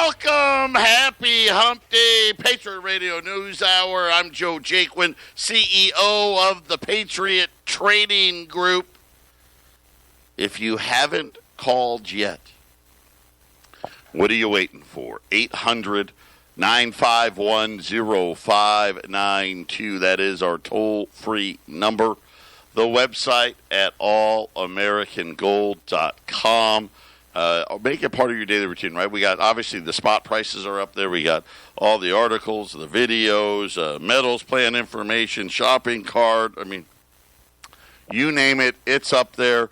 Welcome. Happy Hump Day. Patriot Radio News Hour. I'm Joe Jaquin, CEO of the Patriot Trading Group. If you haven't called yet, what are you waiting for? 800-951-0592. That is our toll-free number. The website at allamericangold.com. Make it part of your daily routine, right? We got, obviously, the spot prices are up there. We got all the articles, the videos, metals plan information, shopping cart. I mean, you name it, it's up there.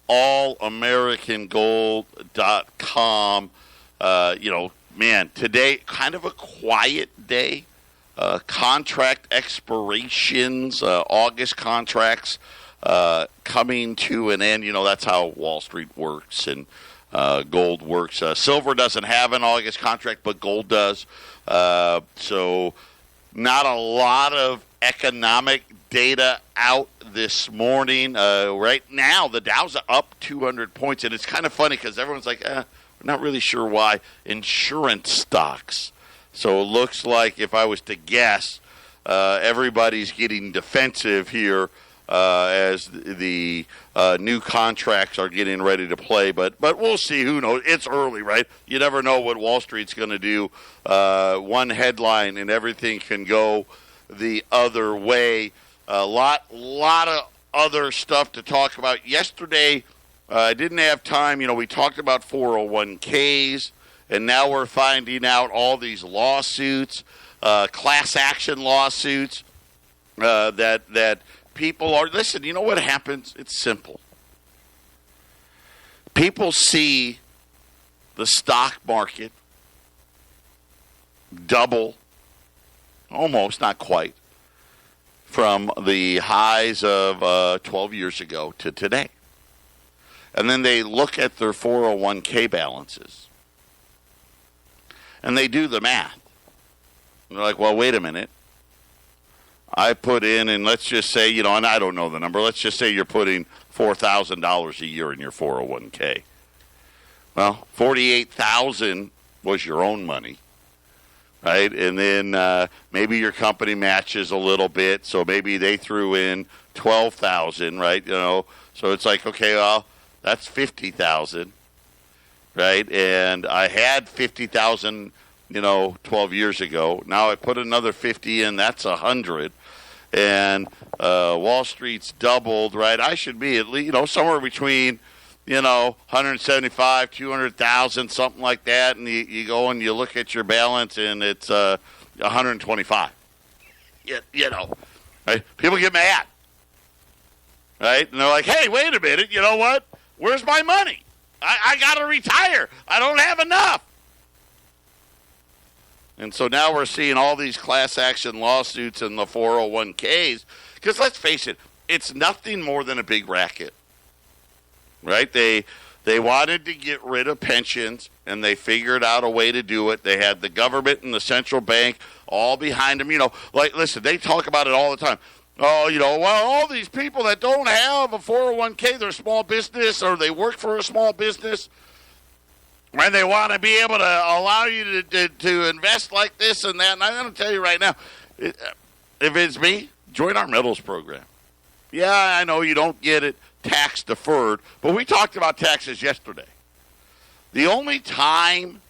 allamericangold.com. Man, today, kind of a quiet day. Contract expirations, August contracts coming to an end. That's how Wall Street works and gold works. Silver doesn't have an August contract, but gold does. So not a lot of economic data out this morning. Right now, the Dow's up 200 points, and it's kind of funny because everyone's like, we're not really sure why. Insurance stocks. So it looks like, if I was to guess, everybody's getting defensive here as the new contracts are getting ready to play. But we'll see. Who knows? It's early, right? You never know what Wall Street's going to do. One headline and everything can go the other way. A lot of other stuff to talk about. Yesterday, I didn't have time. We talked about 401ks, and now we're finding out all these lawsuits, class action lawsuits that people are. Listen, you know what happens? It's simple. People see the stock market double, almost, not quite, from the highs of 12 years ago to today. And then they look at their 401k balances, and they do the math. And they're like, well, wait a minute. I put in, and let's just say, and I don't know the number, let's just say you're putting $4,000 a year in your 401k. Well, $48,000 was your own money, right? And then maybe your company matches a little bit, so maybe they threw in $12,000, right? So it's like, okay, well, that's $50,000, right? And I had $50,000, 12 years ago. Now I put another 50 in, that's 100. And Wall Street's doubled, right? I should be at least, somewhere between, 175, 200,000, something like that. And you go and you look at your balance, and it's 125. Right? People get mad, right? And they're like, hey, wait a minute, you know what? Where's my money? I got to retire. I don't have enough. And so now we're seeing all these class action lawsuits in the 401ks. Because let's face it, it's nothing more than a big racket. Right? They wanted to get rid of pensions, and they figured out a way to do it. They had the government and the central bank all behind them. Listen, they talk about it all the time. Oh, well, all these people that don't have a 401k, they're small business or they work for a small business, and they want to be able to allow you to invest like this and that. And I'm going to tell you right now, if it's me, join our metals program. Yeah, I know you don't get it tax deferred, but we talked about taxes yesterday. The only time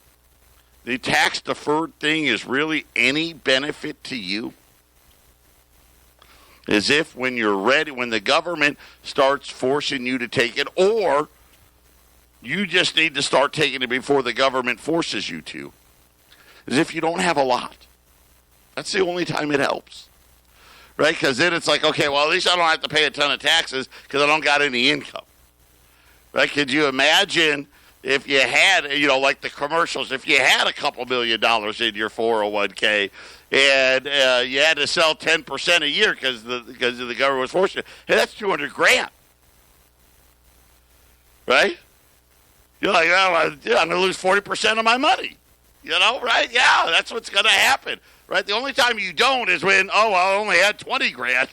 the tax deferred thing is really any benefit to you is if when you're ready, when the government starts forcing you to take it, or you just need to start taking it before the government forces you to, is if you don't have a lot. That's the only time it helps. Right? Because then it's like, okay, well, at least I don't have to pay a ton of taxes because I don't got any income. Right? Could you imagine if you had, like the commercials, if you had a couple $1 million in your 401k and you had to sell 10% a year because the government was forcing it, hey, that's $200,000. Right? You're like, oh, I'm going to lose 40% of my money. Right? Yeah, that's what's going to happen. Right? The only time you don't is when, I only had $20,000.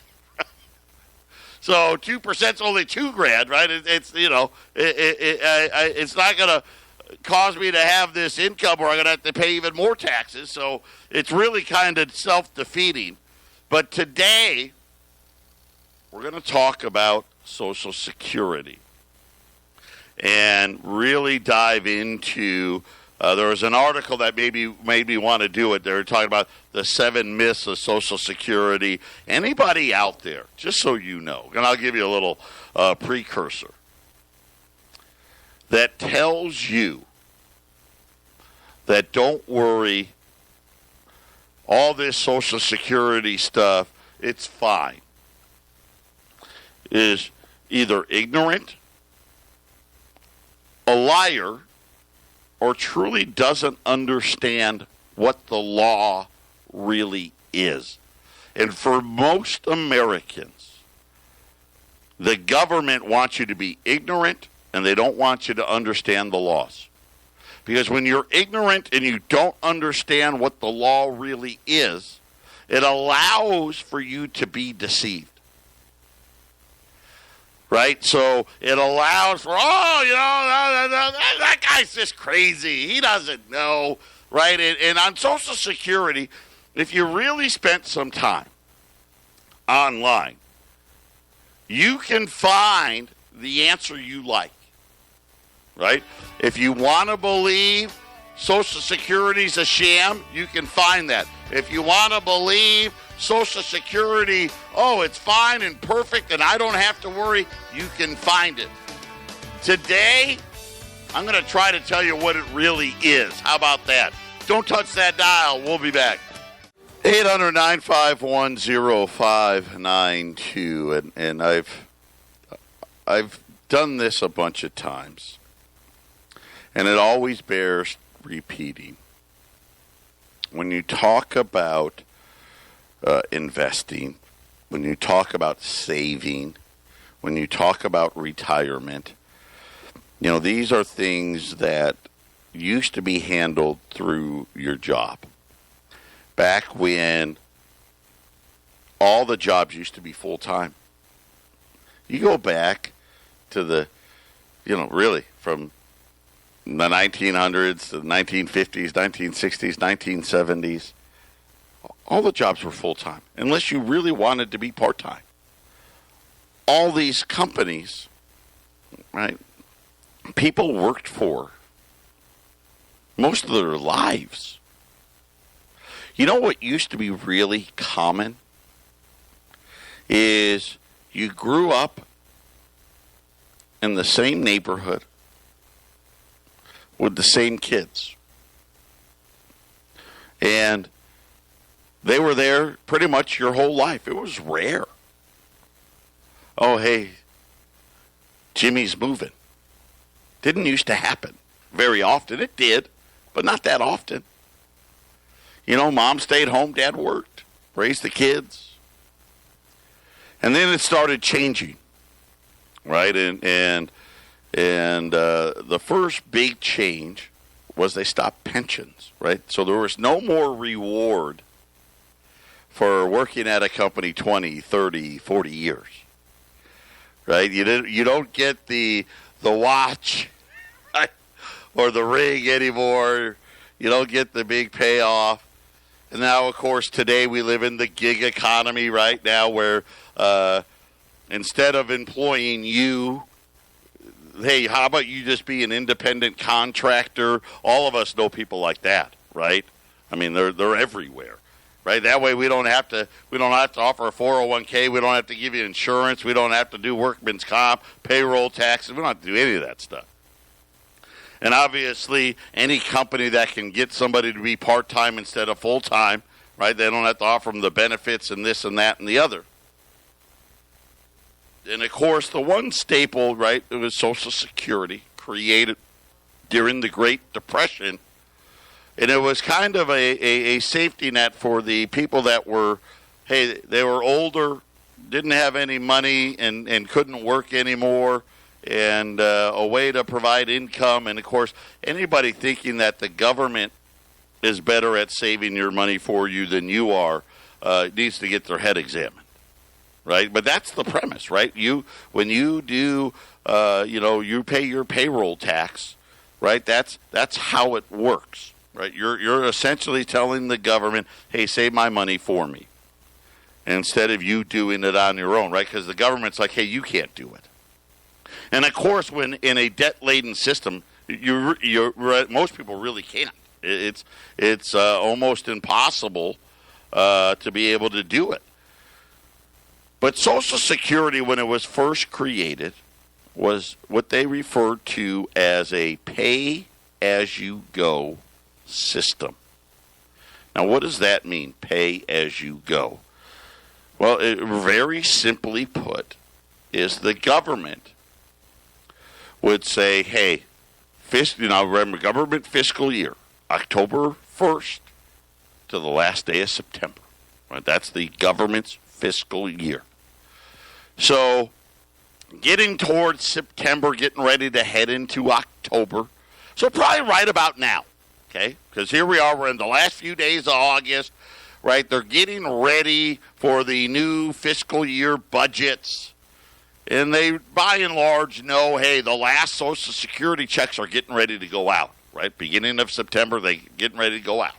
So 2% is only $2,000, right? It's not going to cause me to have this income where I'm going to have to pay even more taxes. So it's really kind of self-defeating. But today, we're going to talk about Social Security and really dive into, there was an article that made me want to do it. They were talking about the 7 myths of Social Security. Anybody out there, just so you know, and I'll give you a little precursor, that tells you that don't worry, all this Social Security stuff, it's fine, is either ignorant, a liar, or truly doesn't understand what the law really is. And for most Americans, the government wants you to be ignorant, and they don't want you to understand the laws. Because when you're ignorant and you don't understand what the law really is, it allows for you to be deceived. Right? So it allows for, that guy's just crazy. He doesn't know. Right? And on Social Security, if you really spent some time online, you can find the answer you like. Right? If you want to believe Social Security's a sham, you can find that. If you want to believe Social Security, it's fine and perfect and I don't have to worry, you can find it. Today, I'm going to try to tell you what it really is. How about that? Don't touch that dial. We'll be back. 800-951-0592. And I've done this a bunch of times. And it always bears repeating. When you talk about investing, when you talk about saving, when you talk about retirement, these are things that used to be handled through your job. Back when all the jobs used to be full-time. You go back to the, really from the 1900s, the 1950s, 1960s, 1970s, all the jobs were full-time, unless you really wanted to be part-time. All these companies, right, people worked for most of their lives. You know what used to be really common is you grew up in the same neighborhood with the same kids. And they were there pretty much your whole life. It was rare. Oh, hey, Jimmy's moving. Didn't used to happen very often. It did, but not that often. Mom stayed home, Dad worked, raised the kids. And then it started changing, right? And the first big change was they stopped pensions, right? So there was no more reward for working at a company 20, 30, 40 years, right? You don't get the watch right? Or the ring anymore. You don't get the big payoff. And now, of course, today we live in the gig economy right now where instead of employing you, hey, how about you just be an independent contractor? All of us know people like that, right? I mean, they're everywhere, right? That way we don't have to offer a 401k. We don't have to give you insurance. We don't have to do workman's comp, payroll taxes. We don't have to do any of that stuff. And obviously, any company that can get somebody to be part-time instead of full-time, right? They don't have to offer them the benefits and this and that and the other. And, of course, the one staple, right, it was Social Security, created during the Great Depression. And it was kind of a safety net for the people that were, hey, they were older, didn't have any money, and couldn't work anymore, and a way to provide income. And, of course, anybody thinking that the government is better at saving your money for you than you are needs to get their head examined. Right, but that's the premise, right? When you do, you pay your payroll tax. right? That's how it works, right? You're essentially telling the government, hey, save my money for me, instead of you doing it on your own, right? Because the government's like, hey, you can't do it. And of course, when in a debt-laden system, most people really can't. It's almost impossible to be able to do it. But Social Security, when it was first created, was what they referred to as a pay-as-you-go system. Now, what does that mean, pay-as-you-go? Well, very simply put, is the government would say, hey, remember, government fiscal year, October 1st to the last day of September. Right? That's the government's fiscal year. So, getting towards September, getting ready to head into October. So probably right about now, okay? Because here we are, we're in the last few days of August, right? They're getting ready for the new fiscal year budgets. And they, by and large, know, hey, the last Social Security checks are getting ready to go out, right? Beginning of September, they're getting ready to go out.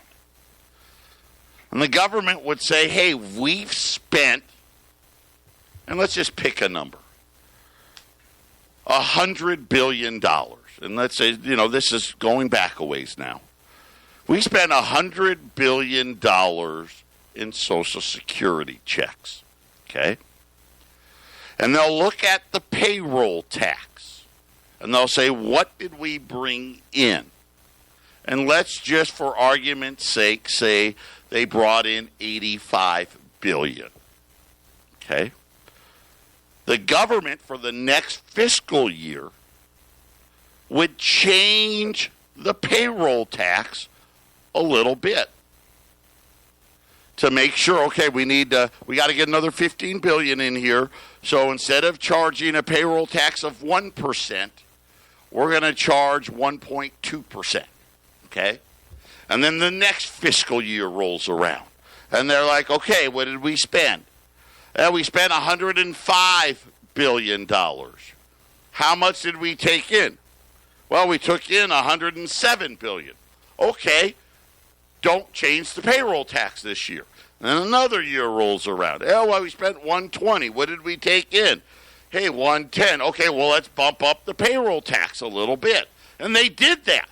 And the government would say, hey, we've spent, and let's just pick a number, $100 billion. And let's say, this is going back a ways now. We spent $100 billion in Social Security checks, okay? And they'll look at the payroll tax, and they'll say, what did we bring in? And let's just, for argument's sake, say they brought in $85 billion, okay? The government for the next fiscal year would change the payroll tax a little bit to make sure, okay, we got to get another $15 billion in here. So instead of charging a payroll tax of 1%, we're going to charge 1.2%, okay? And then the next fiscal year rolls around, and they're like, okay, what did we spend? We spent $105 billion. How much did we take in? Well, we took in $107 billion. Okay, don't change the payroll tax this year. And then another year rolls around. Well, we spent $120. What did we take in? Hey, $110. Okay, well, let's bump up the payroll tax a little bit. And they did that.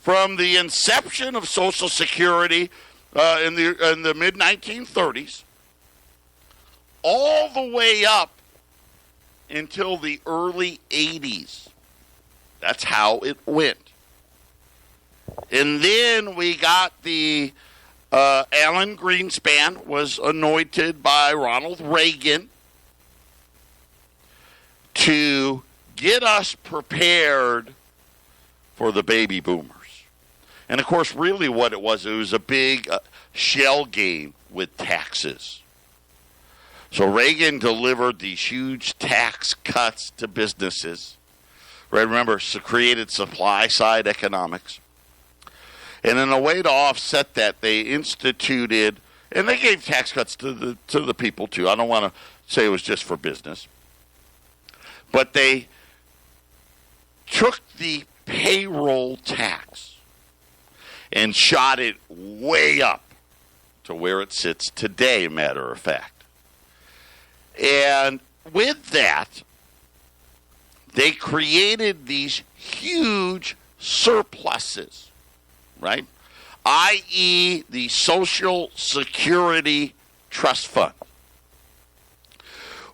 From the inception of Social Security in the mid-1930s, all the way up until the early 80s. That's how it went. And then we got the Alan Greenspan was anointed by Ronald Reagan to get us prepared for the baby boomers. And, of course, really what it was a big shell game with taxes. So Reagan delivered these huge tax cuts to businesses. Right, remember, created supply-side economics. And in a way to offset that, they instituted, and they gave tax cuts to the people too. I don't want to say it was just for business. But they took the payroll tax and shot it way up to where it sits today, matter of fact. And with that, they created these huge surpluses, right? I.e., the Social Security Trust Fund.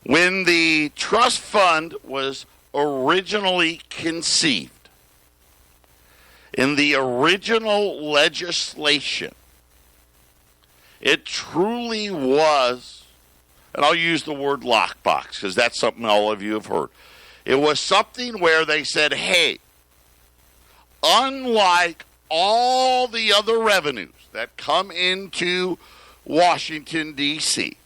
When the trust fund was originally conceived, in the original legislation, it truly was, and I'll use the word lockbox because that's something all of you have heard. It was something where they said, hey, unlike all the other revenues that come into Washington, D.C.,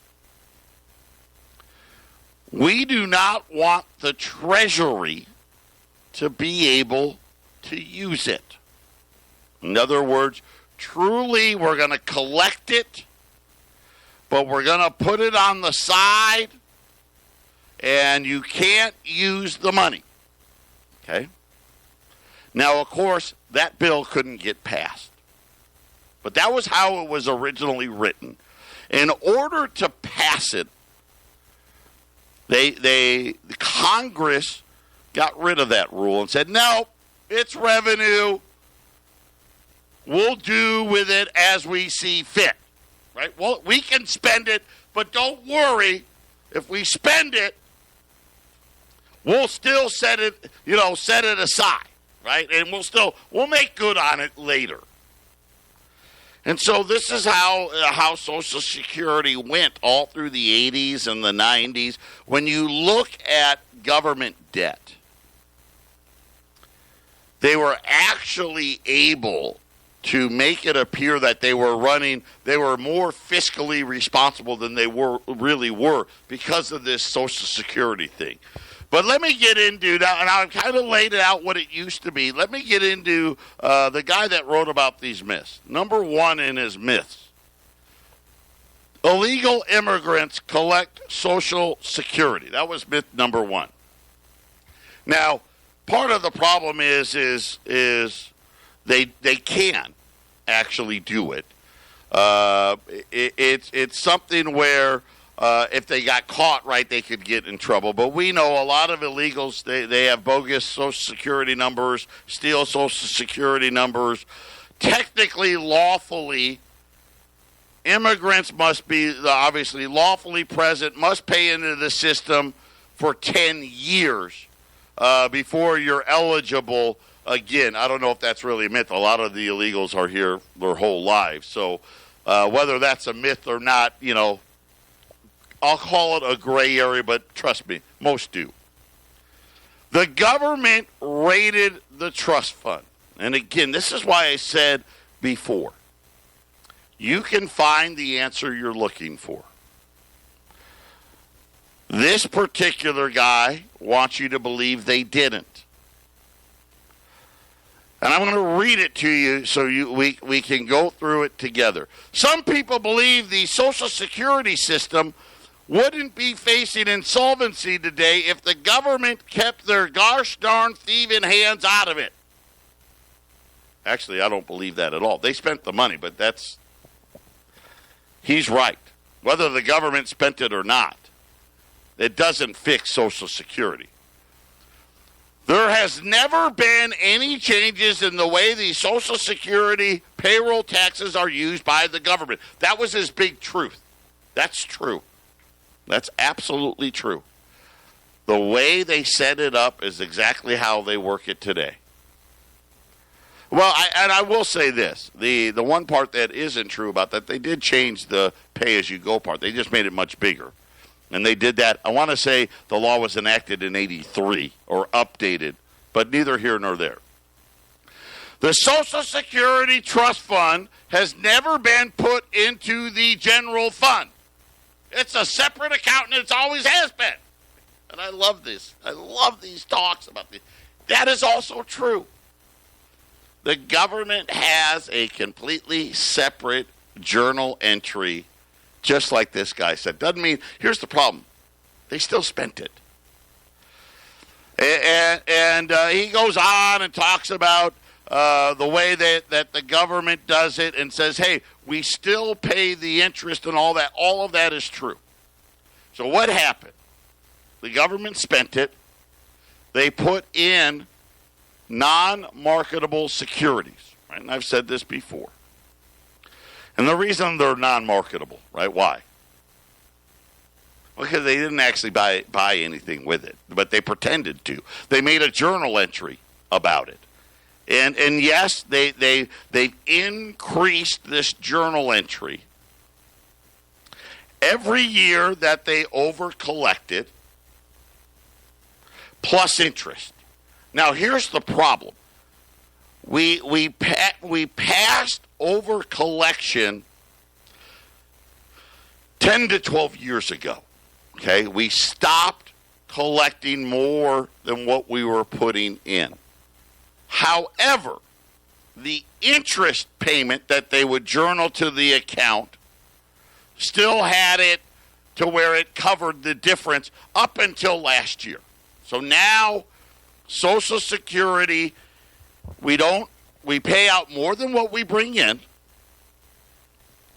we do not want the Treasury to be able to use it. In other words, truly we're going to collect it, but we're going to put it on the side, and you can't use the money. Okay? Now, of course, that bill couldn't get passed. But that was how it was originally written. In order to pass it, the Congress got rid of that rule and said, no, it's revenue. We'll do with it as we see fit. Right? Well, we can spend it, but don't worry. If we spend it, we'll still set it aside. Right? And we'll make good on it later. And so this is how Social Security went all through the 80s and the 90s. When you look at government debt, they were actually able to make it appear that they were more fiscally responsible than they really were because of this Social Security thing. But let me get into, now I've kind of laid it out what it used to be. Let me get into the guy that wrote about these myths. Number one in his myths. Illegal immigrants collect Social Security. That was myth number one. Now, part of the problem is they can actually do it. It's something where if they got caught, right, they could get in trouble. But we know a lot of illegals, they have bogus Social Security numbers, steal Social Security numbers. Technically, lawfully, immigrants must be obviously lawfully present, must pay into the system for 10 years before you're eligible. Again, I don't know if that's really a myth. A lot of the illegals are here their whole lives. So whether that's a myth or not, I'll call it a gray area, but trust me, most do. The government raided the trust fund. And again, this is why I said before, you can find the answer you're looking for. This particular guy wants you to believe they didn't. And I'm going to read it to you so we can go through it together. Some people believe the Social Security system wouldn't be facing insolvency today if the government kept their gosh darn thieving hands out of it. Actually, I don't believe that at all. They spent the money, but he's right. Whether the government spent it or not, it doesn't fix Social Security. There has never been any changes in the way the Social Security payroll taxes are used by the government. That was his big truth. That's true. That's absolutely true. The way they set it up is exactly how they work it today. Well, I will say this. The one part that isn't true about that, they did change the pay-as-you-go part. They just made it much bigger. And they did that. I want to say the law was enacted in 83 or updated, but neither here nor there. The Social Security Trust Fund has never been put into the general fund. It's a separate account, and it always has been. And I love this. I love these talks about this. That is also true. The government has a completely separate journal entry, just like this guy said. Doesn't mean, here's the problem. They still spent it. And he goes on and talks about the way that the government does it and says, hey, we still pay the interest and all that. All of that is true. So what happened? The government spent it. They put in non-marketable securities. Right? And I've said this before. And the reason they're non-marketable, right? Why? Because they didn't actually buy anything with it, but they pretended to. They made a journal entry about it. And yes, they've increased this journal entry. Every year that they over-collected, plus interest. Now, here's the problem. We passed over collection 10 to 12 years ago. Okay, we stopped collecting more than what we were putting in. However, the interest payment that they would journal to the account still had it to where it covered the difference up until last year. So now Social Security We pay out more than what we bring in,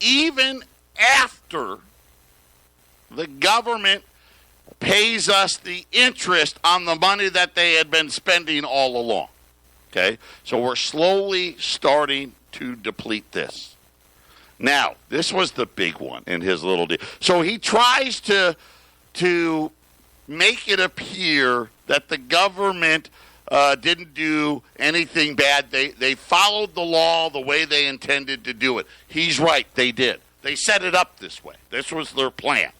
even after the government pays us the interest on the money that they had been spending all along. Okay? So we're slowly starting to deplete this. Now, this was the big one in his little deal. So he tries to make it appear that the government didn't do anything bad. They followed the law the way they intended to do it. He's right. They did. They set it up this way. This was their plan.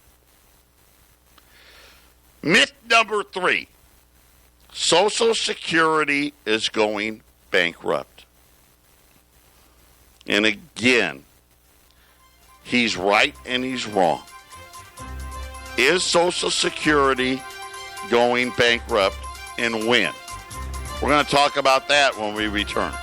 Myth number 3. Social Security is going bankrupt. And again, he's right and he's wrong. Is Social Security going bankrupt, and when? We're going to talk about that when we return.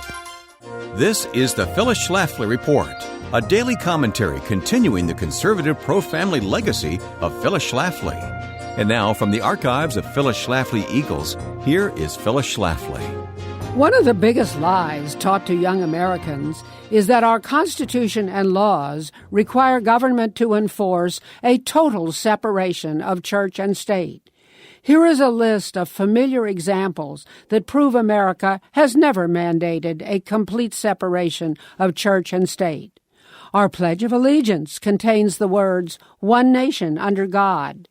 This is the Phyllis Schlafly Report, a daily commentary continuing the conservative pro-family legacy of Phyllis Schlafly. And now, from the archives of Phyllis Schlafly Eagles, here is Phyllis Schlafly. One of the biggest lies taught to young Americans is that our Constitution and laws require government to enforce a total separation of church and state. Here is a list of familiar examples that prove America has never mandated a complete separation of church and state. Our Pledge of Allegiance contains the words, "One nation under God."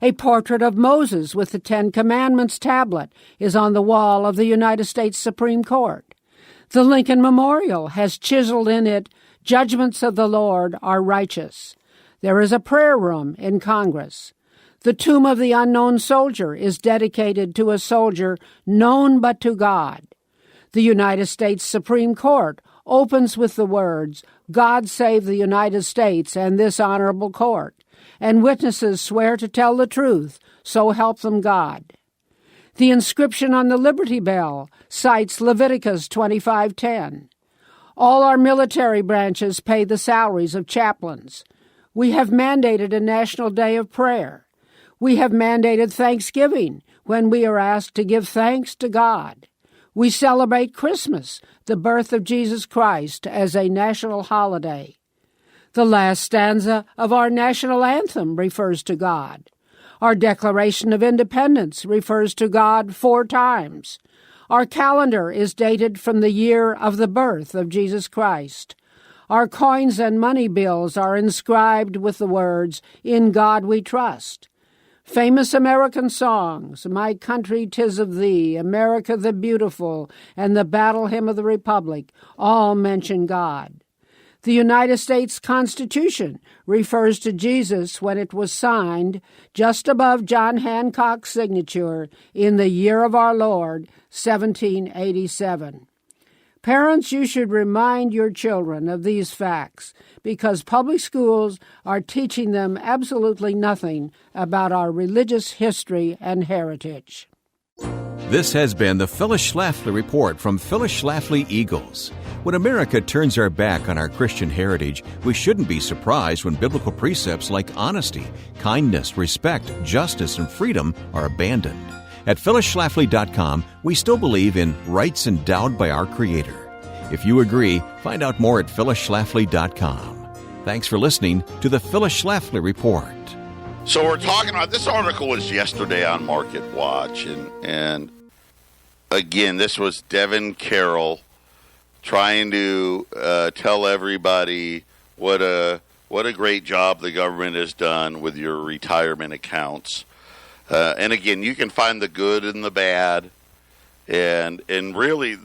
A portrait of Moses with the Ten Commandments tablet is on the wall of the United States Supreme Court. The Lincoln Memorial has chiseled in it, "Judgments of the Lord are righteous." There is a prayer room in Congress. The tomb of the unknown soldier is dedicated to a soldier known but to God. The United States Supreme Court opens with the words, "God save the United States and this honorable court," and witnesses swear to tell the truth, so help them God. The inscription on the Liberty Bell cites Leviticus 25:10. All our military branches pay the salaries of chaplains. We have mandated a national day of prayer. We have mandated Thanksgiving when we are asked to give thanks to God. We celebrate Christmas, the birth of Jesus Christ, as a national holiday. The last stanza of our national anthem refers to God. Our Declaration of Independence refers to God 4 times. Our calendar is dated from the year of the birth of Jesus Christ. Our coins and money bills are inscribed with the words, "In God We Trust." Famous American songs, "My Country 'Tis of Thee," "America the Beautiful," and the Battle Hymn of the Republic all mention God. The United States Constitution refers to Jesus when it was signed just above John Hancock's signature in the year of our Lord, 1787. Parents, you should remind your children of these facts because public schools are teaching them absolutely nothing about our religious history and heritage. This has been the Phyllis Schlafly Report from Phyllis Schlafly Eagles. When America turns our back on our Christian heritage, we shouldn't be surprised when biblical precepts like honesty, kindness, respect, justice, and freedom are abandoned. At phyllisschlafly.com, we still believe in rights endowed by our Creator. If you agree, find out more at phyllisschlafly.com. Thanks for listening to the Phyllis Schlafly Report. So we're talking about, this article was yesterday on Market Watch, and again, this was Devin Carroll trying to tell everybody what a great job the government has done with your retirement accounts. And again, you can find the good and the bad, and really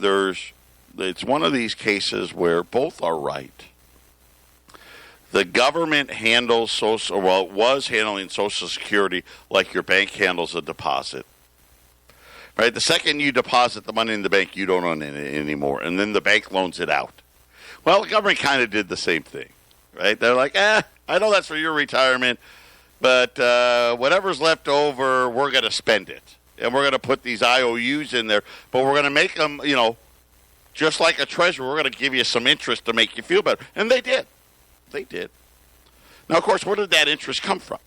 it's one of these cases where both are right. The government was handling Social Security like your bank handles a deposit. Right? The second you deposit the money in the bank, you don't own it anymore, and then the bank loans it out. Well, the government kind of did the same thing. Right? They're like, I know that's for your retirement, but whatever's left over, we're going to spend it. And we're going to put these IOUs in there, but we're going to make them, just like a treasurer, we're going to give you some interest to make you feel better. And they did. They did. Now, of course, where did that interest come from?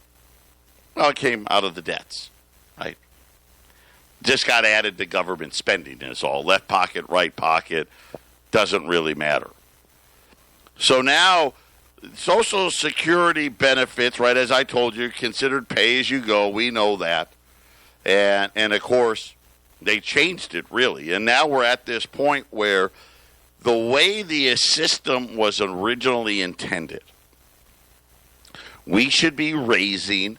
Well, it came out of the debts, right? just got added to government spending is all. Left pocket, right pocket, doesn't really matter. So now Social Security benefits, right, as I told you, considered pay as you go. We know that. And of course, they changed it really. And now we're at this point where the way the system was originally intended, we should be raising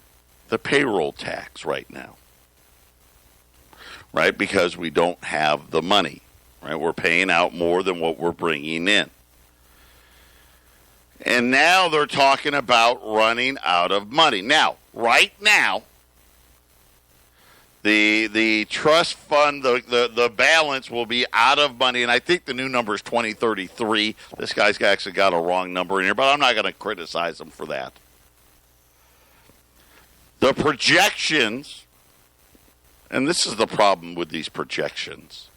the payroll tax right now. Right? Because we don't have the money. Right? We're paying out more than what we're bringing in. And now they're talking about running out of money. Now, right now, the trust fund, the balance will be out of money, and I think the new number is 2033. This guy's actually got a wrong number in here, but I'm not going to criticize him for that. The projections, and this is the problem with these projections.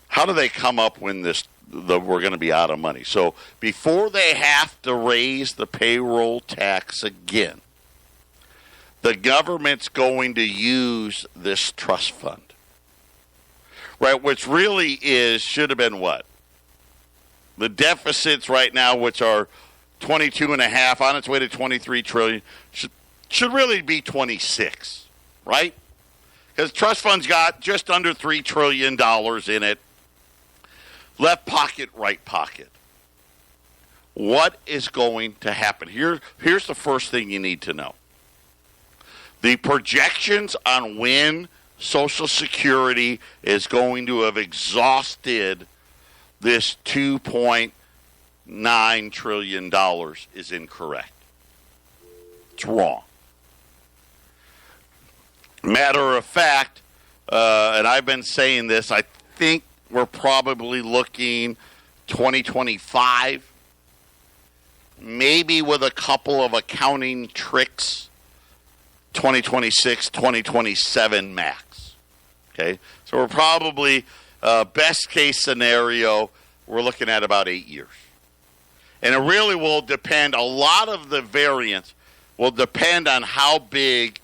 How do they come up when we're going to be out of money? So before they have to raise the payroll tax again, the government's going to use this trust fund, right? Which really should have been what? The deficits right now, which are 22.5 on its way to 23 trillion, should really be 26, right? Because trust fund's got just under $3 trillion in it. Left pocket, right pocket. What is going to happen? Here's the first thing you need to know. The projections on when Social Security is going to have exhausted this $2.9 trillion is incorrect. It's wrong. Matter of fact, and I've been saying this, I think we're probably looking 2025, maybe with a couple of accounting tricks, 2026, 2027 max. Okay? So we're probably, best case scenario, we're looking at about 8 years. And it really will depend, a lot of the variance will depend on how big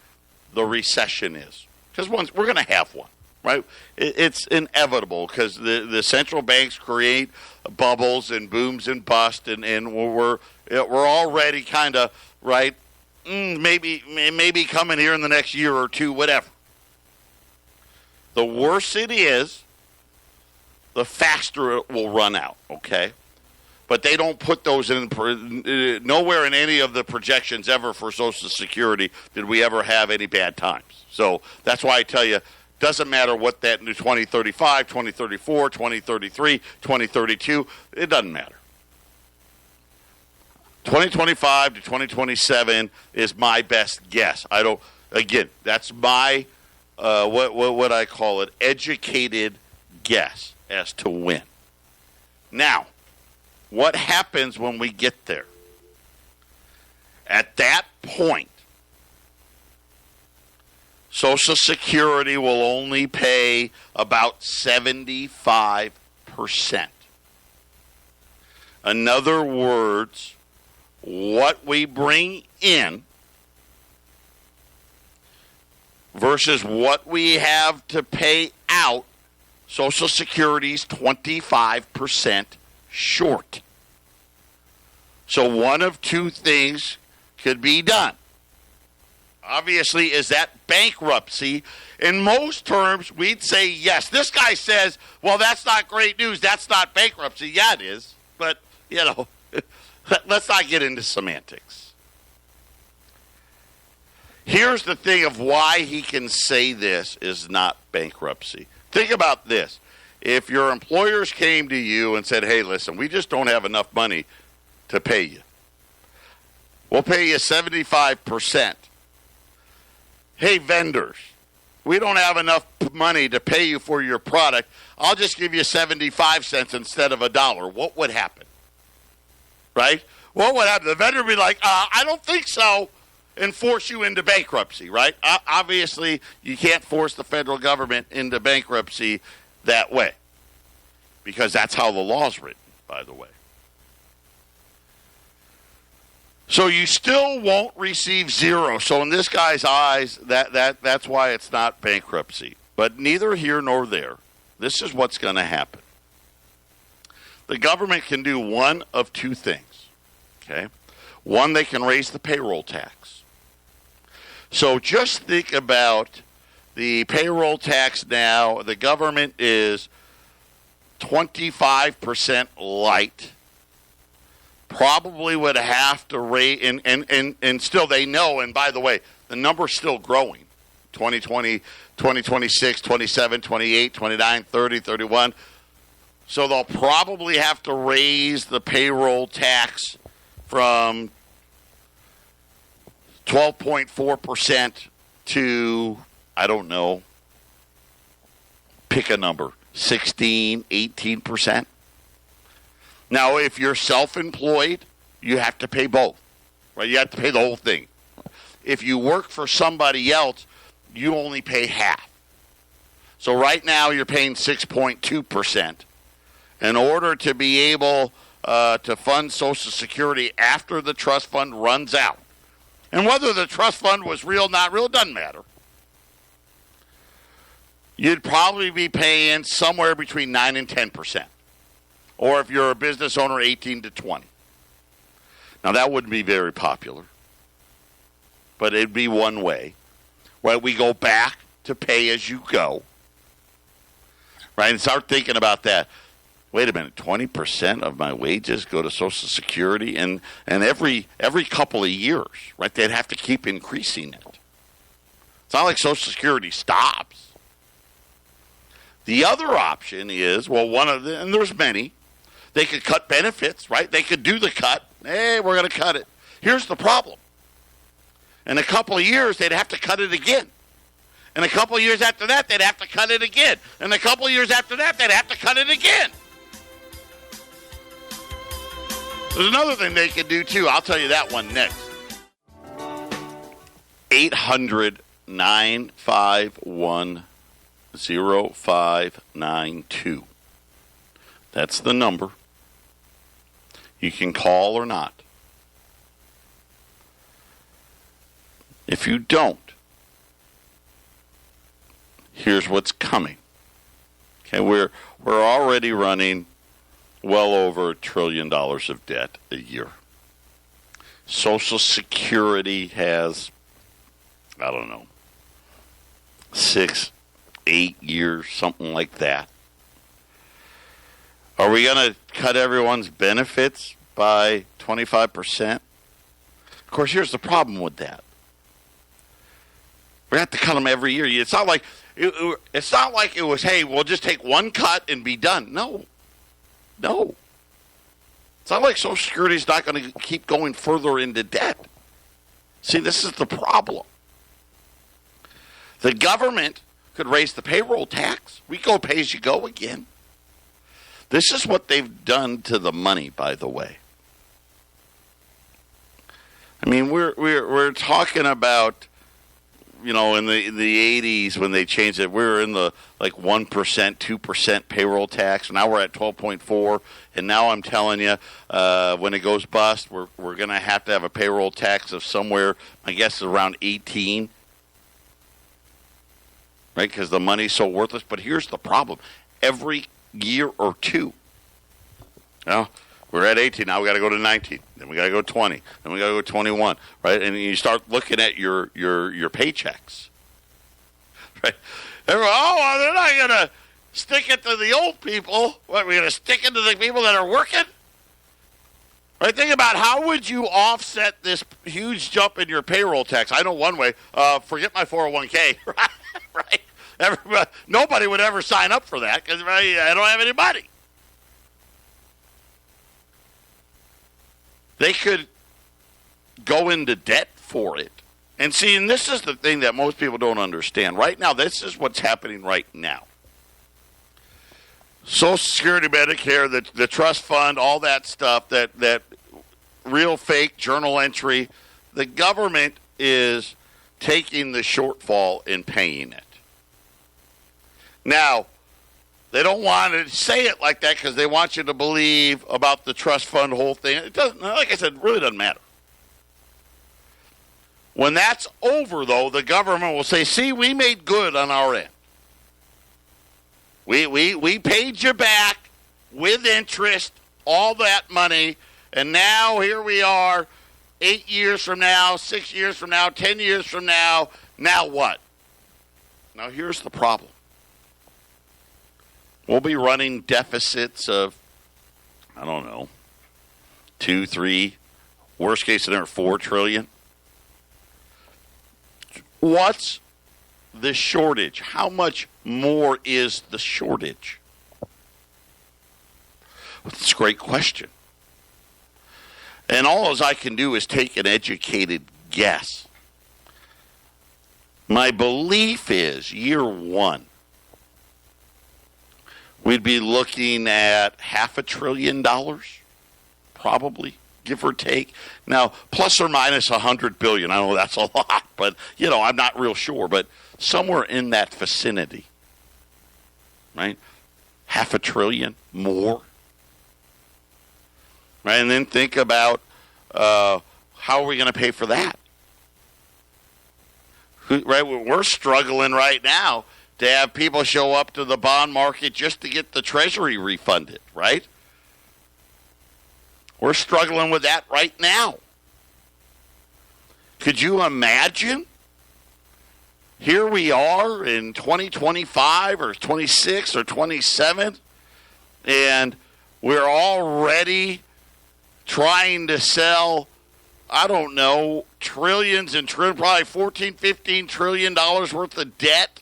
the recession is. Because we're going to have one, right? It's inevitable because the central banks create bubbles and booms and bust, and we're already kind of, right, maybe coming here in the next year or two, whatever. The worse it is, the faster it will run out, okay? But they don't put those in, nowhere in any of the projections ever for Social Security did we ever have any bad times. So that's why I tell you, doesn't matter what that 2035, 2034, 2033, 2032, it doesn't matter. 2025 to 2027 is my best guess. That's my, what I call it, educated guess as to when. Now, what happens when we get there? At that point, Social Security will only pay about 75%. In other words, what we bring in versus what we have to pay out, Social Security's 25% short. So one of two things could be done. Obviously, is that bankruptcy? In most terms, we'd say yes. This guy says, well, that's not great news. That's not bankruptcy. Yeah, it is. But, let's not get into semantics. Here's the thing of why he can say this is not bankruptcy. Think about this. If your employers came to you and said, hey, listen, we just don't have enough money to pay you. We'll pay you 75%. Hey, vendors, we don't have enough money to pay you for your product. I'll just give you 75 cents instead of $1. What would happen? Right? What would happen? The vendor would be like, I don't think so, and force you into bankruptcy, right? Obviously, you can't force the federal government into bankruptcy that way, because that's how the law's written, by the way. So you still won't receive zero. So in this guy's eyes, that's why it's not bankruptcy. But neither here nor there. This is what's going to happen. The government can do one of two things. Okay? One, they can raise the payroll tax. So just think about the payroll tax now. The government is 25% light. Probably would have to raise, and still they know, and by the way, the number's still growing. 2020, 2026, 27, 28, 29, 30, 31. So they'll probably have to raise the payroll tax from 12.4% to, I don't know, pick a number, 16, 18%. Now, if you're self-employed, you have to pay both, right? You have to pay the whole thing. If you work for somebody else, you only pay half. So right now, you're paying 6.2%. In order to be able to fund Social Security after the trust fund runs out. And whether the trust fund was real, not real, doesn't matter. You'd probably be paying somewhere between 9 and 10%. Or if you're a business owner, 18 to 20. Now, that wouldn't be very popular. But it'd be one way. Right? We go back to pay as you go. Right? And start thinking about that. Wait a minute, 20% of my wages go to Social Security, and every couple of years, right? They'd have to keep increasing it. It's not like Social Security stops. The other option is, well, and there's many, they could cut benefits, right? They could do the cut. Hey, we're going to cut it. Here's the problem. In a couple of years, they'd have to cut it again. And a couple of years after that, they'd have to cut it again. And a couple of years after that, they'd have to cut it again. There's another thing they could do, too. I'll tell you that one next. 800-951-0592. That's the number. You can call or not. If you don't, here's what's coming. Okay, we're already running well over $1 trillion of debt a year. Social Security has, I don't know, 6, 8 years, something like that. Are we going to cut everyone's benefits by 25%? Of course, here's the problem with that. We have to cut them every year. It's not like it was, hey, we'll just take one cut and be done. No. It's not like Social Security is not going to keep going further into debt. See, this is the problem. The government could raise the payroll tax. We go pay as you go again. This is what they've done to the money, by the way. I mean, we're talking about, you know, in the 80s when they changed it, we were in the like 1%, 2% payroll tax. Now we're at 12.4, and now I'm telling you, when it goes bust, we're going to have a payroll tax of somewhere, I guess, around 18, right? Because the money's so worthless. But here's the problem: every year or two, you know, we're at 18, now we got to go to 19, then we got to go 20, then we got to go 21, right? And you start looking at your paychecks, right? Everyone, they're not going to stick it to the old people. What, we're going to stick it to the people that are working? Right? Think about how would you offset this huge jump in your payroll tax? I know one way. Forget my 401k, right? Nobody would ever sign up for that because I don't have any money. They could go into debt for it. And see, and this is the thing that most people don't understand. Right now, this is what's happening right now. Social Security, Medicare, the trust fund, all that stuff, that real fake journal entry, the government is taking the shortfall and paying it. Now, they don't want to say it like that because they want you to believe about the trust fund whole thing. It doesn't, like I said, it really doesn't matter. When that's over, though, the government will say, see, we made good on our end. We paid you back with interest, all that money, and now here we are 8 years from now, 6 years from now, 10 years from now. Now what? Now here's the problem. We'll be running deficits of, I don't know, 2, 3, worst case scenario, $4 trillion. What's the shortage? How much more is the shortage? That's a great question. And all I can do is take an educated guess. My belief is year one, we'd be looking at $500 billion, probably, give or take. Now, plus or minus $100 billion. I know that's a lot, but, I'm not real sure. But somewhere in that vicinity, right? $500 billion more. Right? And then think about how are we going to pay for that? Right? We're struggling right now to have people show up to the bond market just to get the Treasury refunded, right? We're struggling with that right now. Could you imagine? Here we are in 2025 or 26 or 27, and we're already trying to sell, I don't know, trillions and trillions, probably $14, $15 trillion worth of debt.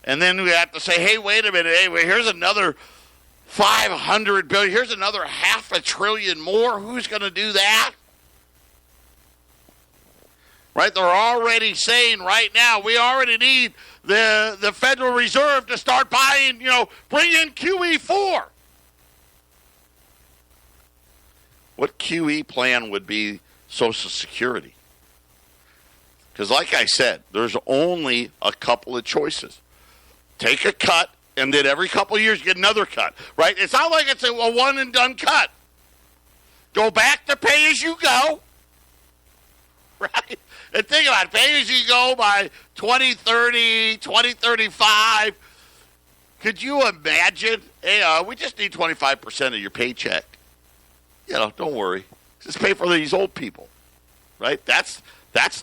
And then we have to say, hey, wait a minute, hey, here's another $500 billion, here's another $500 billion more. Who's going to do that? Right? They're already saying right now, we already need the Federal Reserve to start buying, bring in QE4. What QE plan would be Social Security? Because like I said, there's only a couple of choices. Take a cut, and then every couple of years get another cut, right? It's not like it's a one-and-done cut. Go back to pay-as-you-go, right? And think about it, pay-as-you-go by 2030, 2035. Could you imagine, hey, we just need 25% of your paycheck. Don't worry. Just pay for these old people, right? That's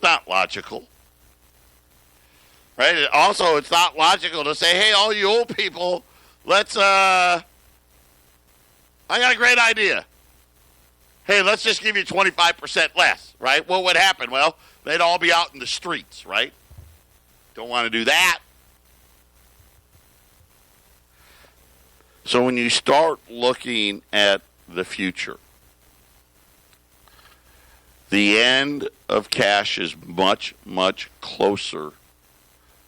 not logical. Right? Also, it's not logical to say, hey, all you old people, let's, I got a great idea. Hey, let's just give you 25% less, right? What would happen? Well, they'd all be out in the streets, right? Don't want to do that. So when you start looking at the future, the end of cash is much, much closer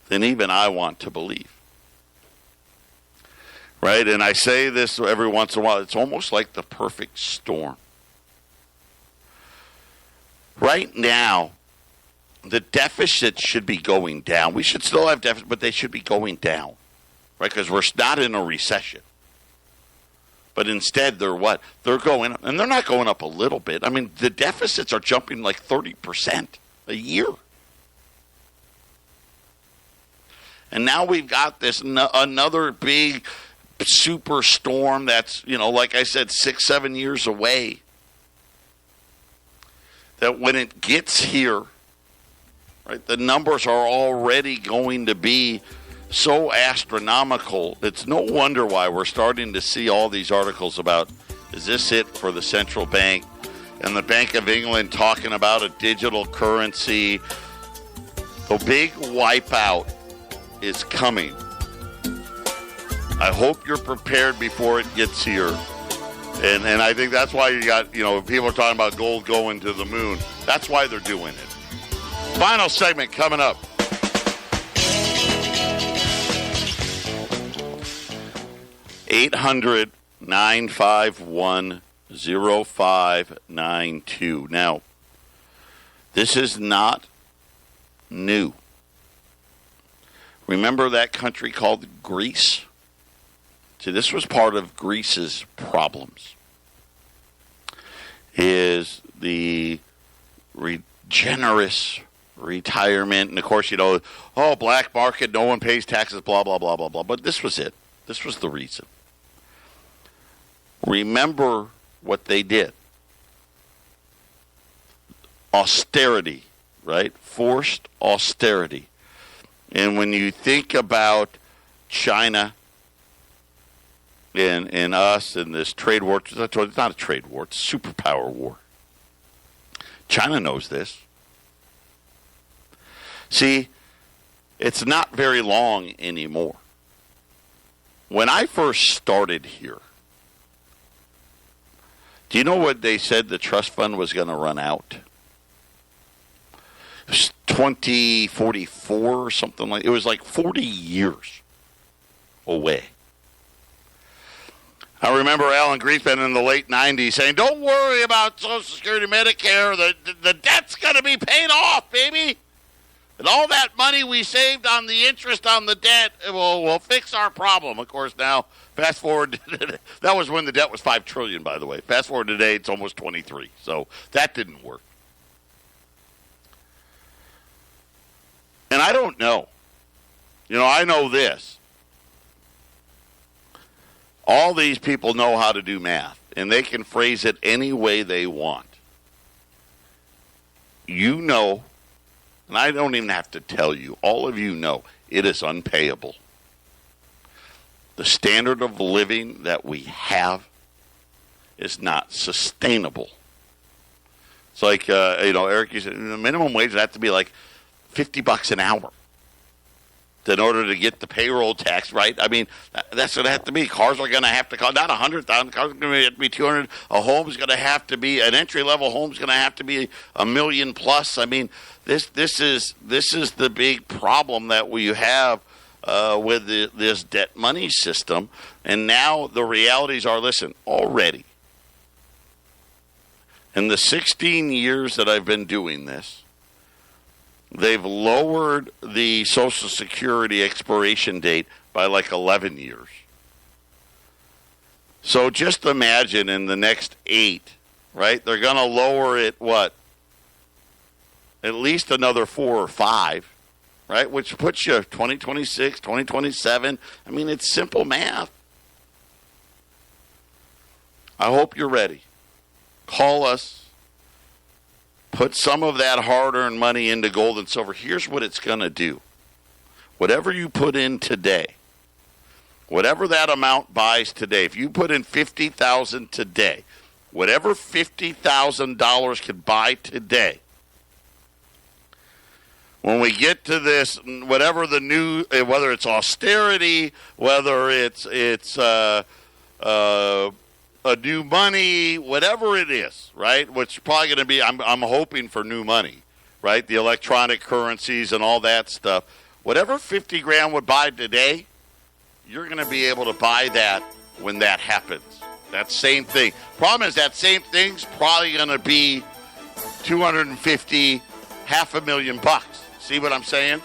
than even I want to believe. Right? And I say this every once in a while. It's almost like the perfect storm. Right now, the deficit should be going down. We should still have deficits, but they should be going down. Right? Because we're not in a recession. But instead, they're what? They're going up. And they're not going up a little bit. I mean, the deficits are jumping like 30% a year. And now we've got this another big super storm that's, like I said, 6-7 years away. That when it gets here, right, the numbers are already going to be so astronomical. It's no wonder why we're starting to see all these articles about, is this it for the central bank? And the Bank of England talking about a digital currency. The big wipeout is coming. I hope you're prepared before it gets here. And I think that's why you got, people are talking about gold going to the moon. That's why they're doing it. Final segment coming up. (800-951-0592). Now, this is not new. Remember that country called Greece? See, this was part of Greece's problems. Is the generous retirement, and of course, black market, no one pays taxes, blah, blah, blah, blah, blah. But this was it. This was the reason. Remember what they did. Austerity, right? Forced austerity. And when you think about China and us and this trade war, it's not a trade war, it's a superpower war. China knows this. See, it's not very long anymore. When I first started here, do you know what they said the trust fund was going to run out? It was 2044 or something like. It was like 40 years away. I remember Alan Greenspan in the late 90s saying, don't worry about Social Security, Medicare. The debt's going to be paid off, baby. And all that money we saved on the interest on the debt will fix our problem. Of course, now, fast forward, that was when the debt was $5 trillion, by the way. Fast forward today, it's almost 23. So that didn't work. And I don't know. I know this. All these people know how to do math, and they can phrase it any way they want. You know, and I don't even have to tell you, all of you know, it is unpayable. The standard of living that we have is not sustainable. It's like, Eric, you said the minimum wage would have to be like $50 an hour in order to get the payroll tax right. I mean, that's what it has to be. Cars are going to have to cost not $100,000. Cars are going to have to be $200,000. A home is going to have to be an entry level home is going to have to be $1 million plus. I mean, this is the big problem that we have with this debt money system. And now the realities are, listen, already in the 16 years that I've been doing this, they've lowered the Social Security expiration date by like 11 years. So just imagine in the next 8, right? They're going to lower it, at least another 4 or 5, right? Which puts you 2026, 2027. I mean, it's simple math. I hope you're ready. Call us. Put some of that hard-earned money into gold and silver. Here's what it's going to do. Whatever you put in today, whatever that amount buys today, if you put in $50,000 today, whatever $50,000 could buy today, when we get to this, whatever the new, whether it's austerity, whether it's a new money, whatever it is, right? Which is probably going to be, I'm hoping for new money, right? The electronic currencies and all that stuff. Whatever 50 grand would buy today, you're going to be able to buy that when that happens. That same thing. Problem is that same thing's probably going to be $250,000, $500,000. See what I'm saying?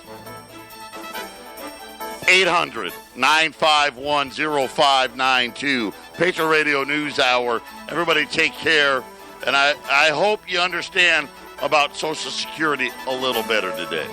800-951-0592. Patriot Radio News Hour. Everybody take care. And I hope you understand about Social Security a little better today.